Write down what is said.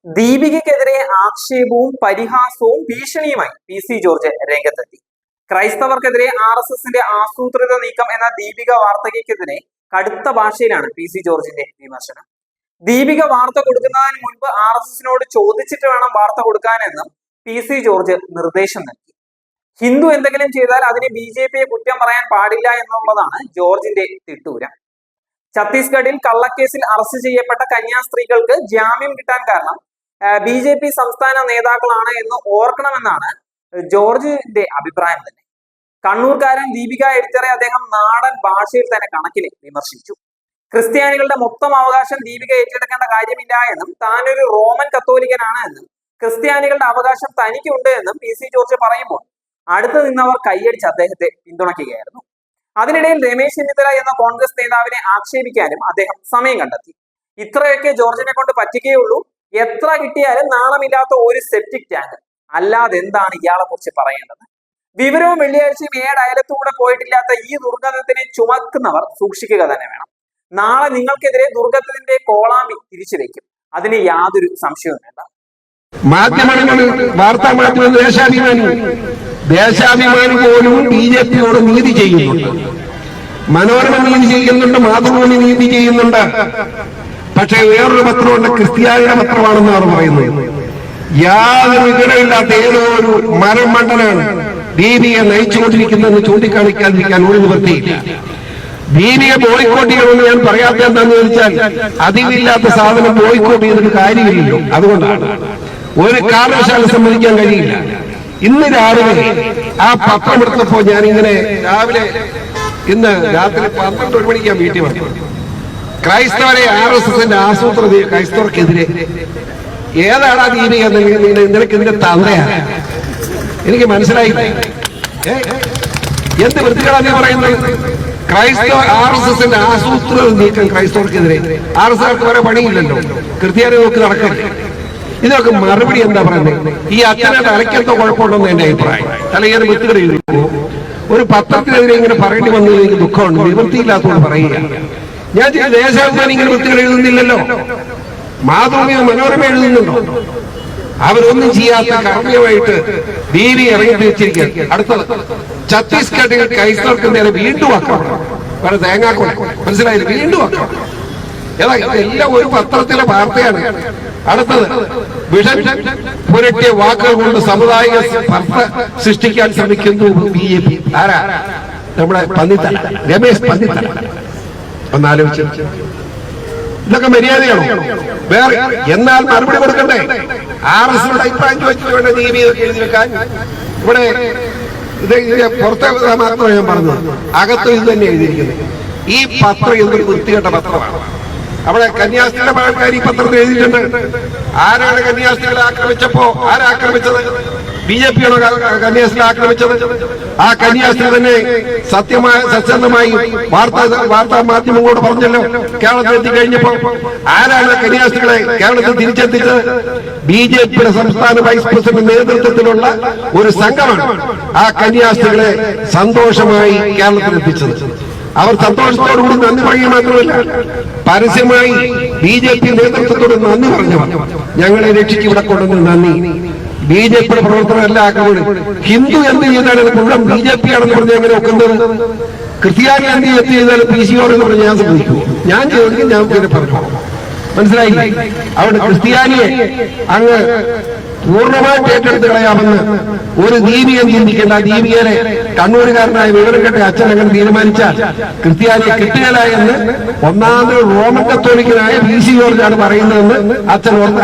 ദീപികയ്ക്കെതിരെ ആക്ഷേപവും പരിഹാസവും ഭീഷണിയുമായി PC. George രംഗത്തെത്തി. ക്രൈസ്തവർക്കെതിരെ RSSന്റെ ആസൂത്രിത നീക്കം എന്ന ദീപിക വാർത്തയ്ക്കെതിരെ കടുത്ത ഭാഷയിലാണ് പി.സി. ജോർജിന്റെ വിമർശനം. ദീപിക വാർത്ത കൊടുക്കുന്നതിന് മുൻപ് RSSനോട് ചോദിച്ചിട്ട് വേണം വാർത്ത കൊടുക്കാനെന്നും പി.സി. ജോർജ് നിർദ്ദേശം നൽകി. ഹിന്ദു എന്തെങ്കിലും ചെയ്താൽ അതിന് BJPയെ കുറ്റം പറയാൻ പാടില്ല എന്നുള്ളതാണ് ജോർജിന്റെ തിട്ടൂരം. ഛത്തീസ്ഗഡിൽ കള്ളക്കേസിൽ അറസ്റ്റ് ചെയ്യപ്പെട്ട കന്യാസ്ത്രീകൾക്ക് ജാമ്യം കിട്ടാൻ കാരണം BJP സംസ്ഥാന നേതാക്കളാണ് എന്ന് ഓർക്കണമെന്നാണ് ജോർജിന്റെ അഭിപ്രായം തന്നെ. കണ്ണൂർക്കാരൻ ദീപിക എഡിറ്ററെ അദ്ദേഹം നാടൻ ഭാഷയിൽ തന്നെ കണക്കിന് വിമർശിച്ചു. ക്രിസ്ത്യാനികളുടെ മൊത്തം അവകാശം ദീപിക ഏറ്റെടുക്കേണ്ട കാര്യമില്ല എന്നും താനൊരു റോമൻ കത്തോലിക്കനാണ് എന്നും ക്രിസ്ത്യാനികളുടെ അവകാശം തനിക്കുണ്ട് എന്നും പി.സി. ജോർജ് പറയുമ്പോൾ അടുത്തു നിന്നവർ കൈയടിച്ച് അദ്ദേഹത്തെ പിന്തുണയ്ക്കുകയായിരുന്നു. അതിനിടയിൽ രമേശ് ചെന്നിത്തല എന്ന കോൺഗ്രസ് നേതാവിനെ ആക്ഷേപിക്കാനും അദ്ദേഹം സമയം കണ്ടെത്തി. ഇത്രയൊക്കെ ജോർജിനെ കൊണ്ട് പറ്റുകയുള്ളൂ, എത്ര കിട്ടിയാലും നാണമില്ലാത്ത ഒരു സെപ്റ്റിക് ടാങ്ക്, അല്ലാതെ എന്താണ് ഇയാളെ കുറിച്ച് പറയേണ്ടത്? വിവരവും വെള്ളിയാഴ്ചയും അയലത്തൂടെ പോയിട്ടില്ലാത്ത ഈ ദുർഗന്ധത്തിനെ ചുമക്കുന്നവർ സൂക്ഷിക്കുക തന്നെ വേണം. നാളെ നിങ്ങൾക്കെതിരെ ദുർഗത്തിന്റെ കോളാമ്പി തിരിച്ചു വെക്കും, അതിന് യാതൊരു സംശയവും വേണ്ട. മാധ്യമങ്ങളിൽ വാർത്താ മാധ്യമ ദേശാഭിമാനി പോലും BJPയോട് നീതി ചെയ്യുന്നുണ്ട്. മനോരമ നീതി ചെയ്യുന്നുണ്ട്, മാതൃഭൂമി നീതി ചെയ്യുന്നുണ്ട്. പക്ഷേ വേറൊരു പത്രമുണ്ട്, ക്രിസ്ത്യാനിയുടെ പത്രമാണെന്നാണ് പറയുന്നത്. യാതൊരു വിവരമില്ലാത്ത ഏതോ ഒരു മരമണ്ഡലാണ് ദീപികയെ നയിച്ചുകൊണ്ടിരിക്കുന്നതെന്ന് ചൂണ്ടിക്കാണിക്കാതിരിക്കാൻ ഒരു നിവൃത്തിയില്ല. ദീപിക ബോയ്ക്കോട്ട് ചെയ്യണമെന്ന് ഞാൻ പറയാത്ത എന്താണെന്ന് ചോദിച്ചാൽ, അതിവില്ലാത്ത സാധനം ബോയ്ക്കോട്ട് ചെയ്തിട്ട് കാര്യമില്ലല്ലോ. അതുകൊണ്ടാണ് ഒരു കാരണവശാലും സമ്മതിക്കാൻ കഴിയില്ല. ഇന്ന് രാവിലെ ആ പത്രം എടുത്തപ്പോ ഞാൻ ഇങ്ങനെ ഇന്ന് രാത്രി 12 മണിക്ക് വീട്ടിൽ വന്നു. ക്രൈസ്തവരെ RSSന്റെ ആസൂത്രിത ക്രൈസ്തവർക്കെതിരെ ഏതാണ് ദീപിക? നിനക്ക് ഇതിന്റെ തന്തയാണ് എനിക്ക് മനസ്സിലായില്ല. എന്ത് വൃത്തികളാണ് നീ പറയുന്നത്? RSSന്റെ ആസൂത്രിത നീക്കം ക്രൈസ്തവർക്കെതിരെ. RSSകാർക്ക് വരെ പണിയില്ലല്ലോ, ക്രിസ്ത്യാനി നോക്കി നടക്കില്ല. ഇതൊക്കെ മറുപടി എന്താ പറയുന്നത്? ഈ അച്ഛനെ തലയ്ക്കത്തോ കുഴപ്പമുണ്ടെന്ന് എന്റെ അഭിപ്രായം. തലയ്ക്കാൻ വൃത്തികൾ എഴുതുന്നു. ഒരു പത്രത്തിനെതിരെ ഇങ്ങനെ പറയേണ്ടി വന്നതിൽ എനിക്ക് ദുഃഖമുണ്ട്. നിവൃത്തിയില്ലാത്തതുകൊണ്ട് പറയുക. ഞാൻ ദേശാഭിമാനി ഇങ്ങനെ വൃത്തികൾ എഴുതുന്നില്ലല്ലോ, മാതൃഭൂമിയോ മനോരമ എഴുതുന്നുണ്ടോ? അവരൊന്നും ചെയ്യാത്ത കർമ്മമായിട്ട് ദീപി ഇറങ്ങി തിരിച്ചിരിക്കുക. അടുത്തത് ഛത്തീസ്ഗഡിൽ ക്രൈസ്തവർക്ക് നേരെ വീണ്ടും ആക്രമണം. വേറെ തേങ്ങാക്കോളെ മനസ്സിലായില്ല, വീണ്ടും ആക്രമണം. എല്ലാം ഒരു പത്രത്തിലെ വാർത്തയാണ്. അടുത്തത് വിഷം പുരട്ടിയ വാക്കുകൾ കൊണ്ട് സാമുദായിക സ്പർദ്ധ സൃഷ്ടിക്കാൻ ശ്രമിക്കുന്നു BJP. ആരാ? നമ്മുടെ പന്നിത്തല, രമേശ് പന്നിത്തല. ഒന്നാലോചിച്ചു, ഇതൊക്കെ മര്യാദയാണോ? വേറെ എന്നാൽ മറുപടി കൊടുക്കണ്ടേ? RSSനോട് അഭിപ്രായം ചോദിച്ചിട്ട് വേണ്ട ദീപി ഇതൊക്കെ എഴുതി വെക്കാൻ. ഇവിടെ ഇത് പുറത്തെ മാത്രമേ ഞാൻ പറഞ്ഞത്, അകത്തും ഇത് തന്നെ എഴുതിയിരിക്കുന്നത്. ഈ പത്രം എന്തൊരു വൃത്തികെട്ട പത്രമാണ്. അവിടെ കന്യാസ്ത്രീയുടെ ആൾക്കാർ ഈ പത്രത്തിൽ എഴുതിയിട്ടുണ്ട്. ആരാണ് കന്യാസ്ത്രീകളെ ആക്രമിച്ചപ്പോ ആരാക്രമിച്ചത്? BJPയാണോ കന്യാസ്ത്രീകളെ ആക്രമിച്ചത്? ആ കന്യാസ്ത്രീ തന്നെ സത്യസന്ധമായി വാർത്താ മാധ്യമങ്ങളോട് പറഞ്ഞല്ലോ കേരളത്തിൽ എത്തിക്കഴിഞ്ഞപ്പോ. ആരാണ് കന്യാസ്ത്രീകളെ കേരളത്തിൽ തിരിച്ചെത്തിച്ചത്? BJPയുടെ സംസ്ഥാന വൈസ് പ്രസിഡന്റ് നേതൃത്വത്തിലുള്ള ഒരു സംഘമാണ് ആ കന്യാസ്ത്രീകളെ സന്തോഷമായി കേരളത്തിൽ എത്തിച്ചത്. അവർ സന്തോഷത്തോടുകൂടി നന്ദി പറയുക മാത്രമല്ല, പരസ്യമായി BJP നേതൃത്വത്തോട് നന്ദി പറഞ്ഞവർ. ഞങ്ങളെ രക്ഷിച്ച് ഇവിടെ കൊണ്ടുവന്ന് നന്ദി. BJPയുടെ പ്രവർത്തനമല്ല ആക്രമണം. ഹിന്ദു എന്ത് ചെയ്താലും മുഴുവൻ BJP ആണെന്ന് പറഞ്ഞ് എങ്ങനെ ഒക്കുന്നത്? ക്രിസ്ത്യാനി എന്ത് ചെയ്താലും PCO എന്ന് പറഞ്ഞ് ഞാൻ ശ്രദ്ധിക്കൂ. ഞാൻ ചെയ്തെങ്കിൽ ഞാൻ പിന്നെ പറഞ്ഞു. മനസ്സിലായില്ലേ? അവിടെ ക്രിസ്ത്യാനിയെ അങ്ങ് പൂർണ്ണമായിട്ട് ഏറ്റെടുത്ത് കളയാമെന്ന് ഒരു ദീപികൻ ചിന്തിക്കേണ്ട. ദീപികനെ കണ്ണൂരുകാരനായ വിവരം കെട്ട അച്ഛൻ അങ്ങനെ തീരുമാനിച്ചാൽ ക്രിസ്ത്യാനിയെ കിട്ടുകയില്ല എന്ന് ഒന്നാമത് റോമൻ കത്തോലിക്കനായ പി.സി. ജോർജാണ് പറയുന്നതെന്ന് അച്ഛൻ ഓർത്ത്